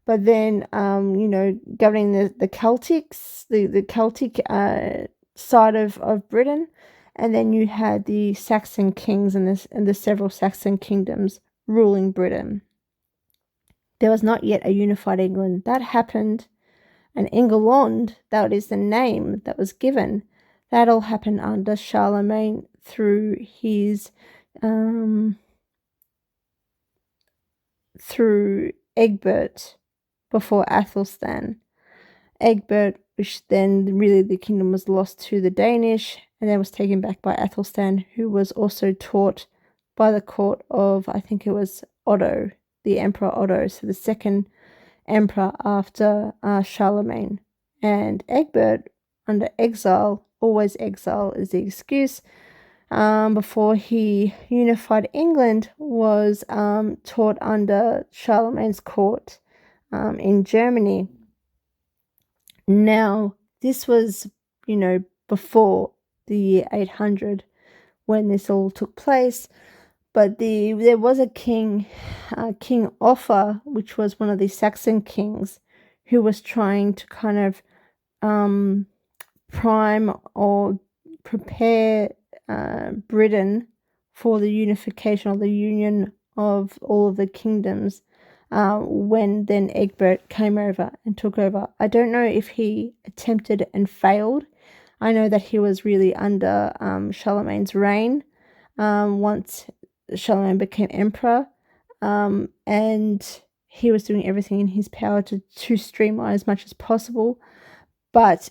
but then, governing the Celtics, the Celtic side of Britain, and then you had the Saxon kings and the several Saxon kingdoms ruling Britain. There was not yet a unified England. That happened, and England, that is the name that was given. That all happened under Charlemagne through his through Egbert before Athelstan. Egbert, which then really the kingdom was lost to the Danish and then was taken back by Athelstan, who was also taught by the court of, I think it was Otto, the Emperor Otto, so the second emperor after Charlemagne. And Egbert, under exile, always exile is the excuse, before he unified England, was taught under Charlemagne's court in Germany. Now, this was, before the year 800 when this all took place, but there was a king, King Offa, which was one of the Saxon kings, who was trying to kind of prime or prepare Britain for the unification or the union of all of the kingdoms, when then Egbert came over and took over. I don't know if he attempted and failed. I know that he was really under Charlemagne's reign once Charlemagne became emperor, and he was doing everything in his power to streamline as much as possible. But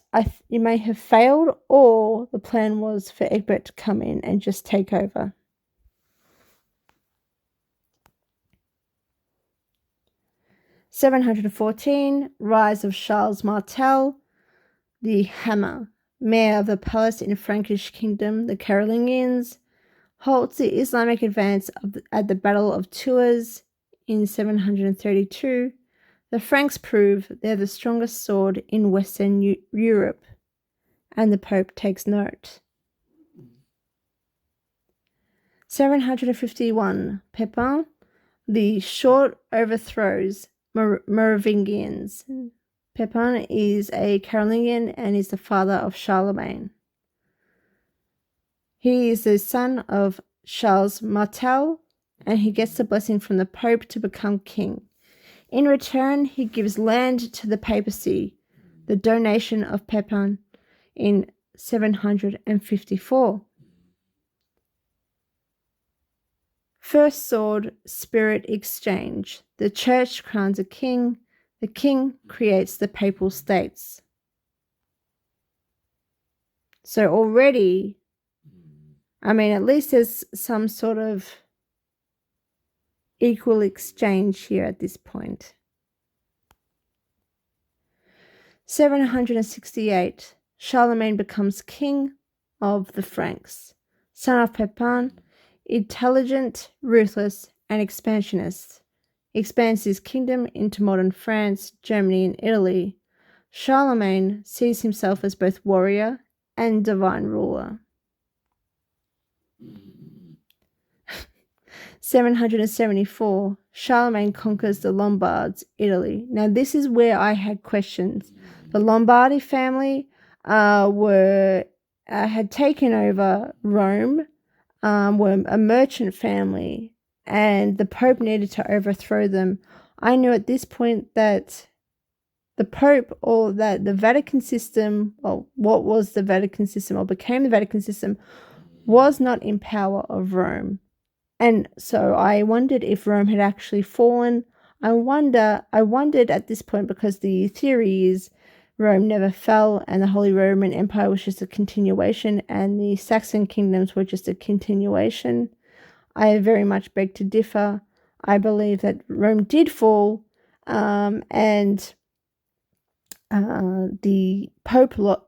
it may have failed, or the plan was for Egbert to come in and just take over. (714) Rise of Charles Martel, the Hammer, mayor of the palace in Frankish kingdom, the Carolingians, halts the Islamic advance at the Battle of Tours in 732. The Franks prove they're the strongest sword in Western Europe, and the Pope takes note. 751 Pepin, the Short overthrows Merovingians. Pepin is a Carolingian and is the father of Charlemagne. He is the son of Charles Martel, and he gets the blessing from the Pope to become king. In return, he gives land to the papacy, the donation of Pepin in 754. First sword spirit exchange. The church crowns a king. The king creates the papal states. So already, at least there's some sort of equal exchange here at this point. 768. Charlemagne becomes king of the Franks. Son of Pepin, intelligent, ruthless, and expansionist. expands his kingdom into modern France, Germany, and Italy. Charlemagne sees himself as both warrior and divine ruler. 774, Charlemagne conquers the Lombards, Italy. Now, this is where I had questions. The Lombardy family had taken over Rome, were a merchant family, and the Pope needed to overthrow them. I knew at this point that the Pope, or that the Vatican system, or what was the Vatican system, or became the Vatican system, was not in power of Rome. And so I wondered if Rome had actually fallen. I wondered at this point, because the theory is Rome never fell and the Holy Roman Empire was just a continuation and the Saxon kingdoms were just a continuation. I very much beg to differ. I believe that Rome did fall, and the Pope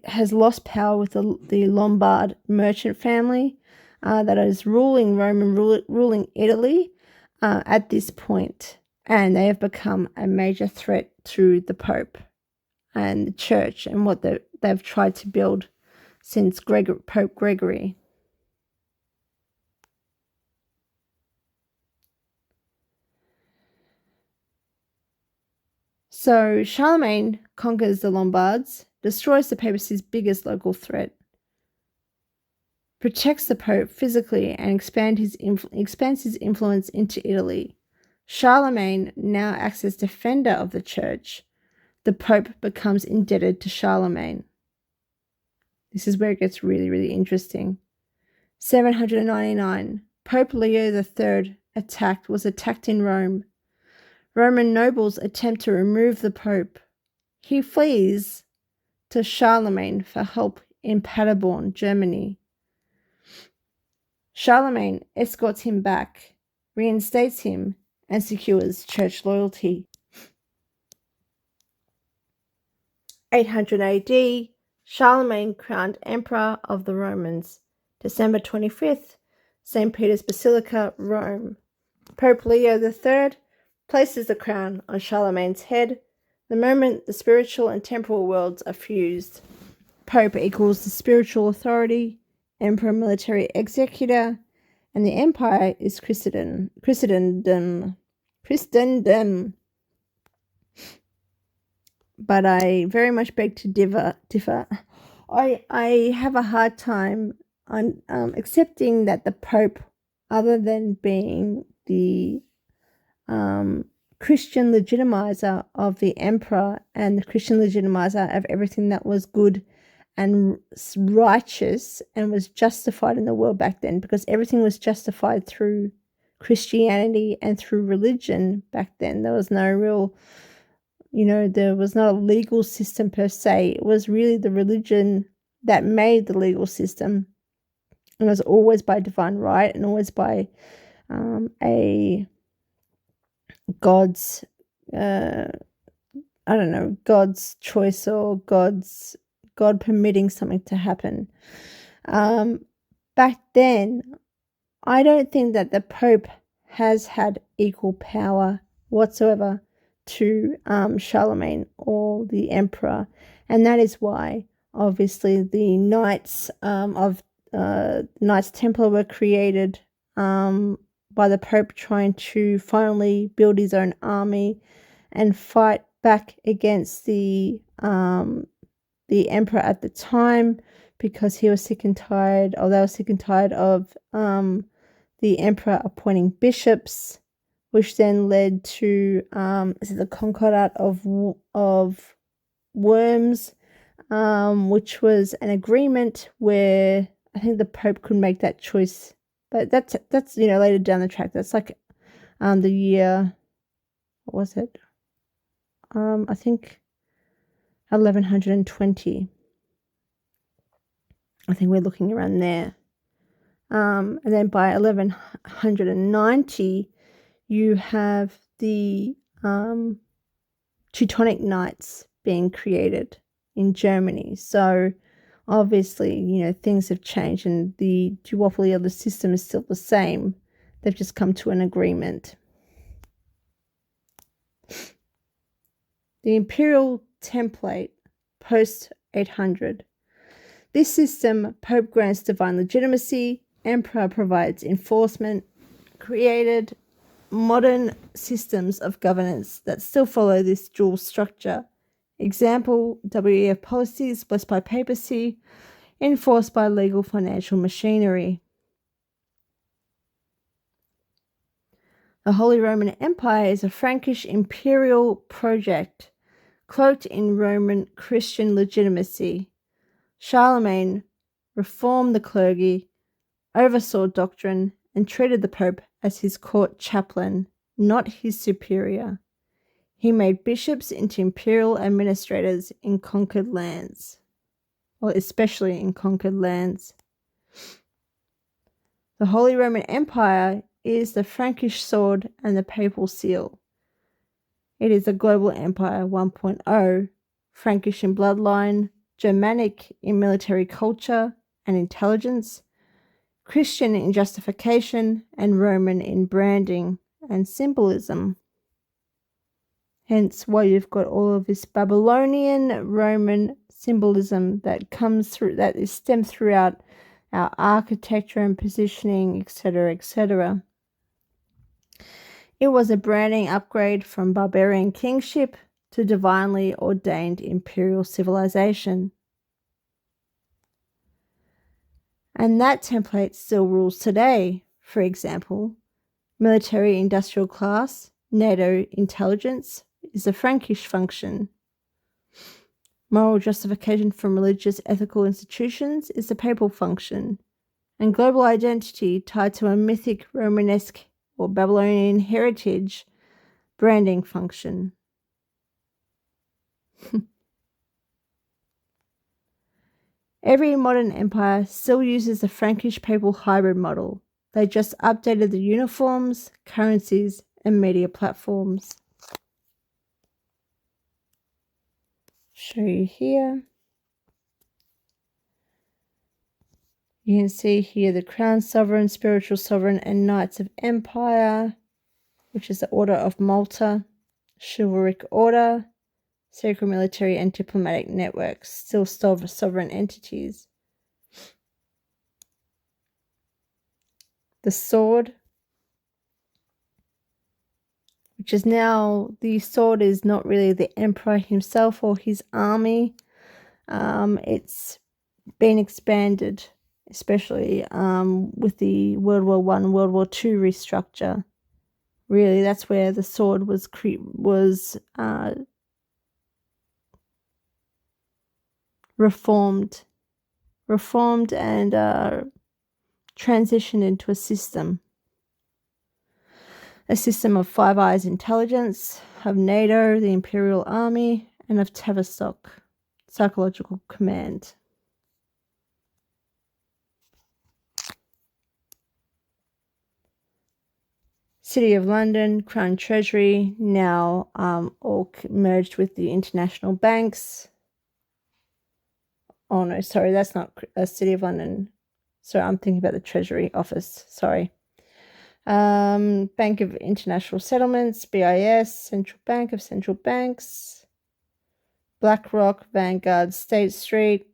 has lost power with the Lombard merchant family that is ruling Rome and ruling Italy at this point. And they have become a major threat to the Pope and the Church and what they've tried to build since Pope Gregory. So Charlemagne conquers the Lombards, destroys the papacy's biggest local threat, protects the Pope physically, and expands his influence into Italy. Charlemagne now acts as defender of the Church. The Pope becomes indebted to Charlemagne. This is where it gets really, really interesting. 799, Pope Leo III was attacked in Rome. Roman nobles attempt to remove the Pope. He flees to Charlemagne for help in Paderborn, Germany. Charlemagne escorts him back, reinstates him, and secures church loyalty. 800 AD, Charlemagne crowned Emperor of the Romans. December 25th, St. Peter's Basilica, Rome. Pope Leo III places the crown on Charlemagne's head. The moment the spiritual and temporal worlds are fused. Pope equals the spiritual authority, Emperor military executor, and the empire is Christendom. But I very much beg to differ. I have a hard time on accepting that the Pope, other than being the Christian legitimizer of the emperor and the Christian legitimizer of everything that was good and righteous and was justified in the world back then, because everything was justified through Christianity and through religion back then. There was no real, there was not a legal system per se. It was really the religion that made the legal system. And it was always by divine right and always by a God's, God's choice, or God permitting something to happen. Back then, I don't think that the Pope has had equal power whatsoever to Charlemagne or the Emperor, and that is why, obviously, the Knights Knights Templar were created by the Pope, trying to finally build his own army and fight back against the emperor at the time, because he was sick and tired, or they were sick and tired of the emperor appointing bishops, which then led to the Concordat of Worms, which was an agreement where I think the Pope could make that choice. But that's later down the track. That's like the year, what was it? I think 1120. I think we're looking around there. And then by 1190, you have the Teutonic Knights being created in Germany. So obviously, things have changed, and the duopoly of the system is still the same. They've just come to an agreement. The imperial template, post 800. This system, Pope grants divine legitimacy, Emperor provides enforcement, created modern systems of governance that still follow this dual structure. Example, WEF policies blessed by papacy, enforced by legal financial machinery. The Holy Roman Empire is a Frankish imperial project cloaked in Roman Christian legitimacy. Charlemagne reformed the clergy, oversaw doctrine, and treated the Pope as his court chaplain, not his superior. He made bishops into imperial administrators in conquered lands, or especially in conquered lands. The Holy Roman Empire is the Frankish sword and the papal seal. It is a global empire 1.0, Frankish in bloodline, Germanic in military culture and intelligence, Christian in justification, and Roman in branding and symbolism. Hence why you've got all of this Babylonian Roman symbolism that comes through, that is stemmed throughout our architecture and positioning, etc., etc. It was a branding upgrade from barbarian kingship to divinely ordained imperial civilization. And that template still rules today. For example, military industrial class, NATO intelligence is a Frankish function. Moral justification from religious ethical institutions is the papal function. And global identity tied to a mythic Romanesque or Babylonian heritage, branding function. Every modern empire still uses the Frankish papal hybrid model. They just updated the uniforms, currencies, and media platforms. Show you here. You can see here the crown sovereign, spiritual sovereign, and knights of empire, which is the Order of Malta, chivalric order, sacred military and diplomatic networks, still sovereign entities. The sword, which is now, the sword is not really the emperor himself or his army. It's been expanded, especially with the World War I, World War II restructure. Really, that's where the sword was reformed and transitioned into a system of Five Eyes intelligence, of NATO, the Imperial Army, and of Tavistock, psychological command. City of London, Crown Treasury, now all merged with the international banks. Oh no, sorry, that's not a City of London. Sorry, I'm thinking about the Treasury Office. Sorry. Bank of International Settlements, BIS, Central Bank of Central Banks, BlackRock, Vanguard, State Street,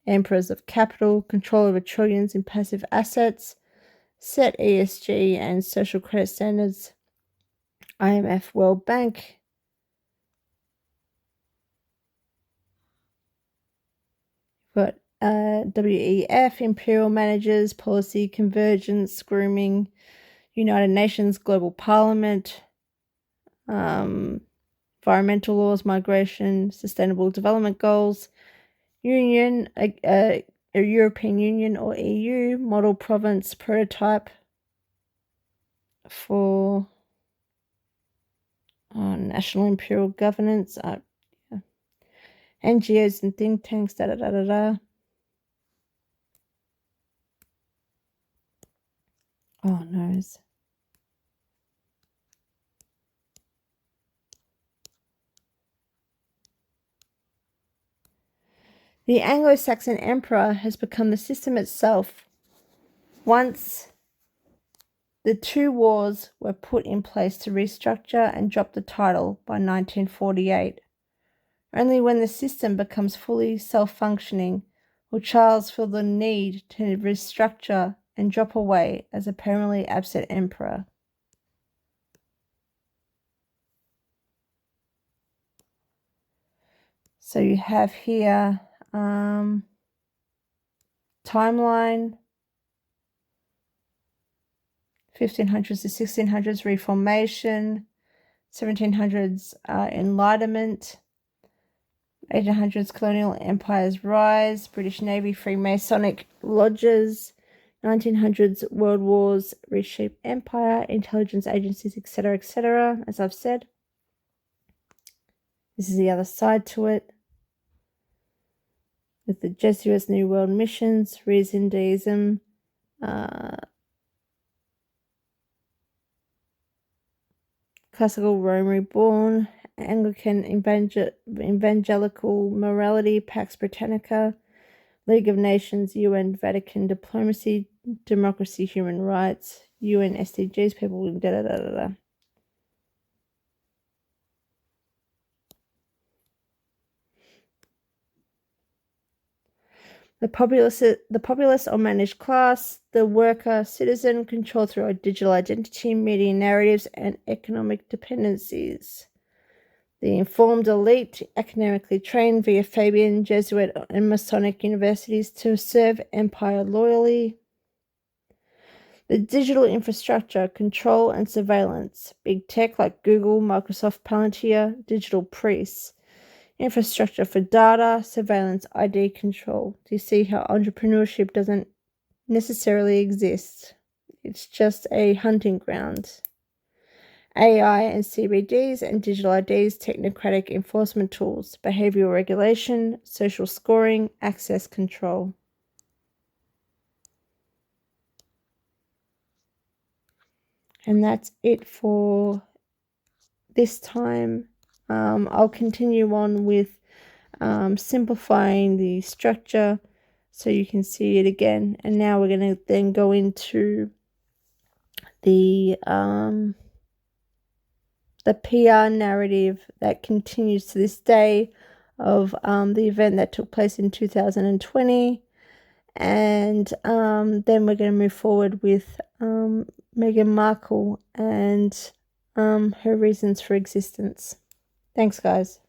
Emperors of Capital, control over trillions in passive assets, set ESG and social credit standards, IMF, World Bank. Got WEF, Imperial Managers, Policy, Convergence, Grooming, United Nations, Global Parliament, environmental laws, migration, sustainable development goals, Union, a European Union or EU, model province, prototype for national imperial governance, NGOs and think tanks, Oh, no. The Anglo-Saxon emperor has become the system itself. Once The two wars were put in place to restructure and drop the title by 1948. Only when the system becomes fully self-functioning will Charles feel the need to restructure and drop away as a permanently absent emperor. So you have here timeline, 1500s to 1600s Reformation, 1700s Enlightenment, 1800s colonial empire's rise, British Navy, Freemasonic lodges, 1900s world wars, reshape empire, intelligence agencies, etc., as I've said. This is the other side to it, with the Jesuits, New World missions, reason deism, classical Rome reborn, Anglican evangelical morality, Pax Britannica, League of Nations, UN, Vatican diplomacy, democracy, human rights, UN SDGs, people, da. The populace or managed class, the worker, citizen, controlled through a digital identity, media narratives, and economic dependencies. The informed elite, academically trained via Fabian, Jesuit, and Masonic universities to serve empire loyally. The digital infrastructure, control and surveillance, big tech like Google, Microsoft, Palantir, digital priests. Infrastructure for data, surveillance, ID control. Do you see how entrepreneurship doesn't necessarily exist? It's just a hunting ground. AI and CBDs and digital IDs, technocratic enforcement tools, behavioral regulation, social scoring, access control. And that's it for this time. I'll continue on with simplifying the structure so you can see it again. And now we're going to then go into the PR narrative that continues to this day of the event that took place in 2020. And then we're going to move forward with Meghan Markle and her reasons for existence. Thanks, guys.